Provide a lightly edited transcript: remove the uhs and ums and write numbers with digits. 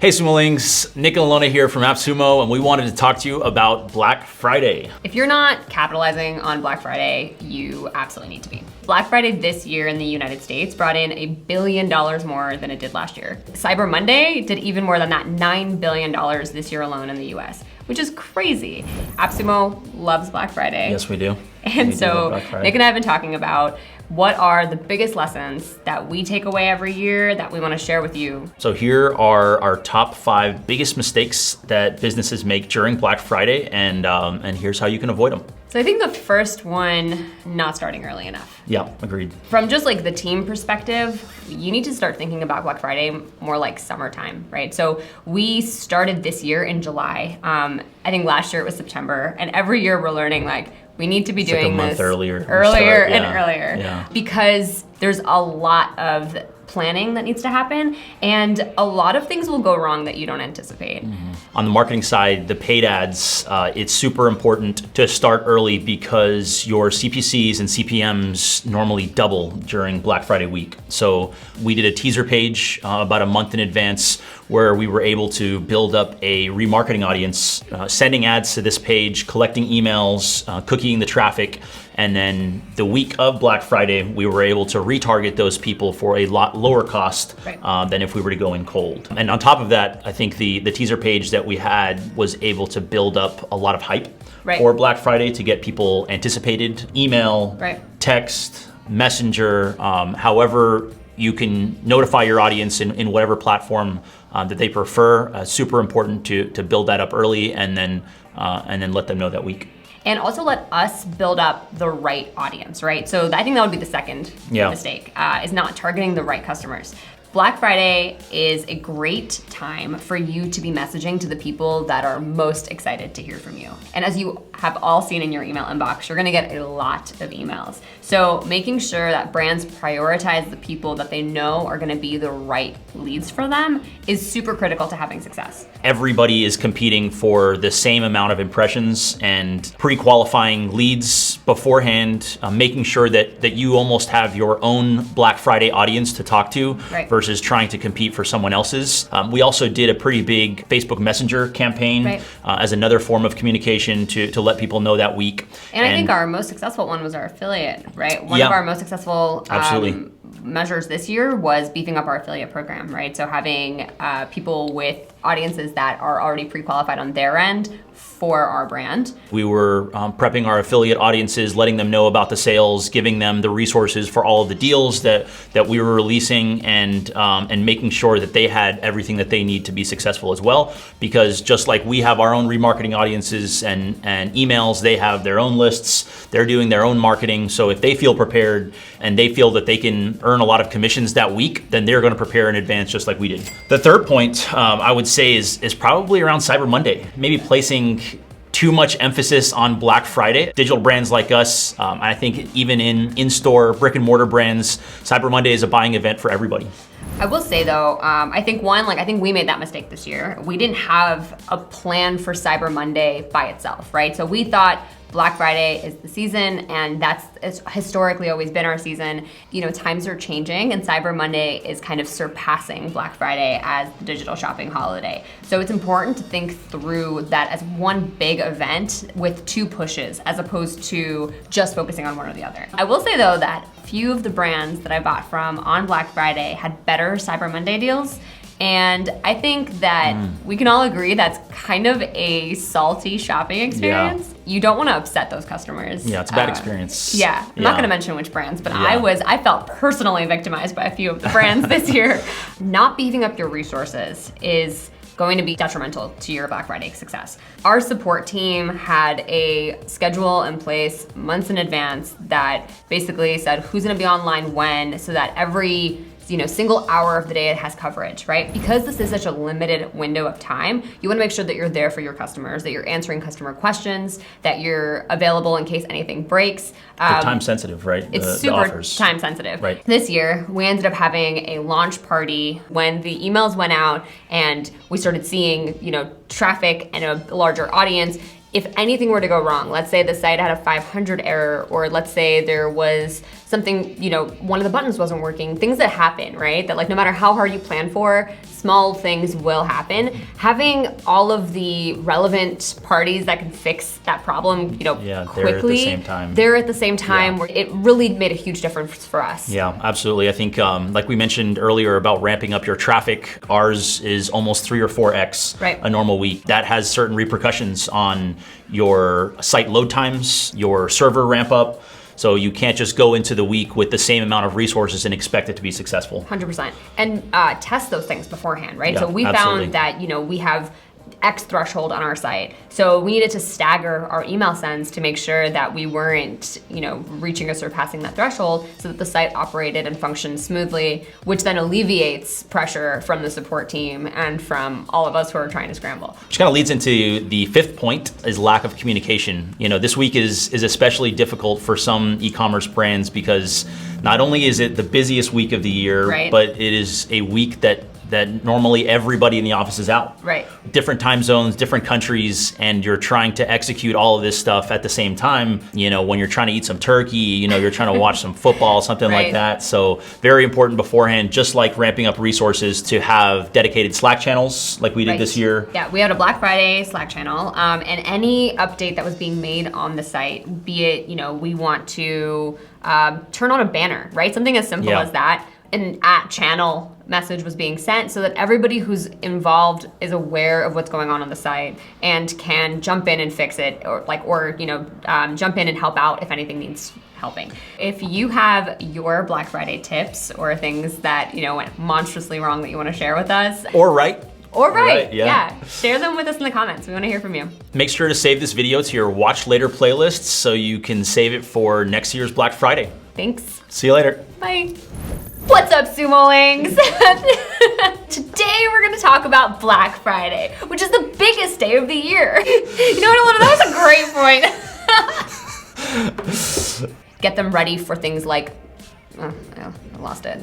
Hey Sumo-lings, Nick and Ilona here from AppSumo, and we wanted to talk to you about Black Friday. If you're not capitalizing on Black Friday, you absolutely need to be. Black Friday this year in the United States brought in $1 billion more than it did last year. Cyber Monday did even more than that, $9 billion this year alone in the US, which is crazy. AppSumo loves Black Friday. Yes, we do. And so Nick and I have been talking about what are the biggest lessons that we take away every year that we want to share with you. So here are our top 5 biggest mistakes that businesses make during Black Friday, and here's how you can avoid them. So I think the first one, not starting early enough. Yeah, agreed. From just like the team perspective, you need to start thinking about Black Friday more like summertime, right? So we started this year in July. I think last year it was September, and every year we're learning like, we need to be doing like a month this earlier and earlier because there's a lot of planning that needs to happen, and a lot of things will go wrong that you don't anticipate. On the marketing side, the paid ads, it's super important to start early because your CPCs and CPMs normally double during Black Friday week. So we did a teaser page about a month in advance where we were able to build up a remarketing audience, sending ads to this page, collecting emails, cookieing the traffic, and then the week of Black Friday, we were able to retarget those people for a lot lower cost than if we were to go in cold. And on top of that, I think the teaser page that we had was able to build up a lot of hype for Black Friday to get people anticipated. Email, text, messenger, however you can notify your audience in whatever platform that they prefer. Super important to build that up early and then let them know that week. And also let us build up the right audience, right? So I think that would be the second mistake, is not targeting the right customers. Black Friday is a great time for you to be messaging to the people that are most excited to hear from you. And as you have all seen in your email inbox, you're gonna get a lot of emails. So making sure that brands prioritize the people that they know are gonna be the right leads for them is super critical to having success. Everybody is competing for the same amount of impressions, and pre-qualifying leads beforehand, making sure that you almost have your own Black Friday audience to talk to versus trying to compete for someone else's. We also did a pretty big Facebook Messenger campaign as another form of communication to let people know that week. And I think our most successful one was our affiliate, right? One of our most successful measures this year was beefing up our affiliate program, right? So having people with audiences that are already pre-qualified on their end for our brand. We were prepping our affiliate audiences, letting them know about the sales, giving them the resources for all of the deals that we were releasing, and making sure that they had everything that they need to be successful as well. Because just like we have our own remarketing audiences and emails, they have their own lists, they're doing their own marketing. So if they feel prepared and they feel that they can earn a lot of commissions that week, then they're gonna prepare in advance just like we did. The third point I would say is probably around Cyber Monday. Maybe placing too much emphasis on Black Friday. Digital brands like us, I think even in-store brick and mortar brands, Cyber Monday is a buying event for everybody. I will say though, I think I think we made that mistake this year. We didn't have a plan for Cyber Monday by itself, right? So we thought Black Friday is the season, and it's historically always been our season. You know, times are changing, and Cyber Monday is kind of surpassing Black Friday as the digital shopping holiday. So it's important to think through that as one big event with 2 pushes, as opposed to just focusing on one or the other. I will say though that few of the brands that I bought from on Black Friday had better Cyber Monday deals. And I think that we can all agree that's kind of a salty shopping experience. You don't want to upset those customers. Yeah, it's a bad experience. I'm not going to mention which brands, but I felt personally victimized by a few of the brands this year. Not beefing up your resources is going to be detrimental to your Black Friday success. Our support team had a schedule in place months in advance that basically said who's going to be online when, so that every single hour of the day it has coverage, right? Because this is such a limited window of time, you wanna make sure that you're there for your customers, that you're answering customer questions, that you're available in case anything breaks. Time sensitive, right? It's super time sensitive. Right. This year, we ended up having a launch party when the emails went out and we started seeing, traffic and a larger audience. If anything were to go wrong, let's say the site had a 500 error, or let's say there was something, one of the buttons wasn't working, things that happen, right? That like no matter how hard you plan for, small things will happen. Having all of the relevant parties that can fix that problem, quickly. They're at the same time. Where it really made a huge difference for us. Yeah, absolutely. I think, like we mentioned earlier about ramping up your traffic, ours is almost 3 or 4x a normal week. That has certain repercussions on your site load times, your server ramp up. So you can't just go into the week with the same amount of resources and expect it to be successful. 100%. And test those things beforehand, right? Yeah, so we found that, we have X threshold on our site. So we needed to stagger our email sends to make sure that we weren't, reaching or surpassing that threshold so that the site operated and functioned smoothly, which then alleviates pressure from the support team and from all of us who are trying to scramble. Which kind of leads into the 5th point is lack of communication. This week is especially difficult for some e-commerce brands because not only is it the busiest week of the year, but it is a week that normally everybody in the office is out. Different time zones, different countries, and you're trying to execute all of this stuff at the same time. When you're trying to eat some turkey, you're trying to watch some football, something like that. So very important beforehand, just like ramping up resources, to have dedicated Slack channels like we did this year. Yeah, we had a Black Friday Slack channel, and any update that was being made on the site, be it, we want to turn on a banner, right? Something as simple as that. An @channel message was being sent so that everybody who's involved is aware of what's going on the site and can jump in and fix it, or jump in and help out if anything needs helping. If you have your Black Friday tips or things that went monstrously wrong that you want to share with us, or right, share them with us in the comments. We want to hear from you. Make sure to save this video to your watch later playlists so you can save it for next year's Black Friday. Thanks. See you later. Bye. What's up, Sumo-lings? Today we're gonna talk about Black Friday, which is the biggest day of the year. You know what, Ilona, that was a great point. Get them ready for things like, I lost it.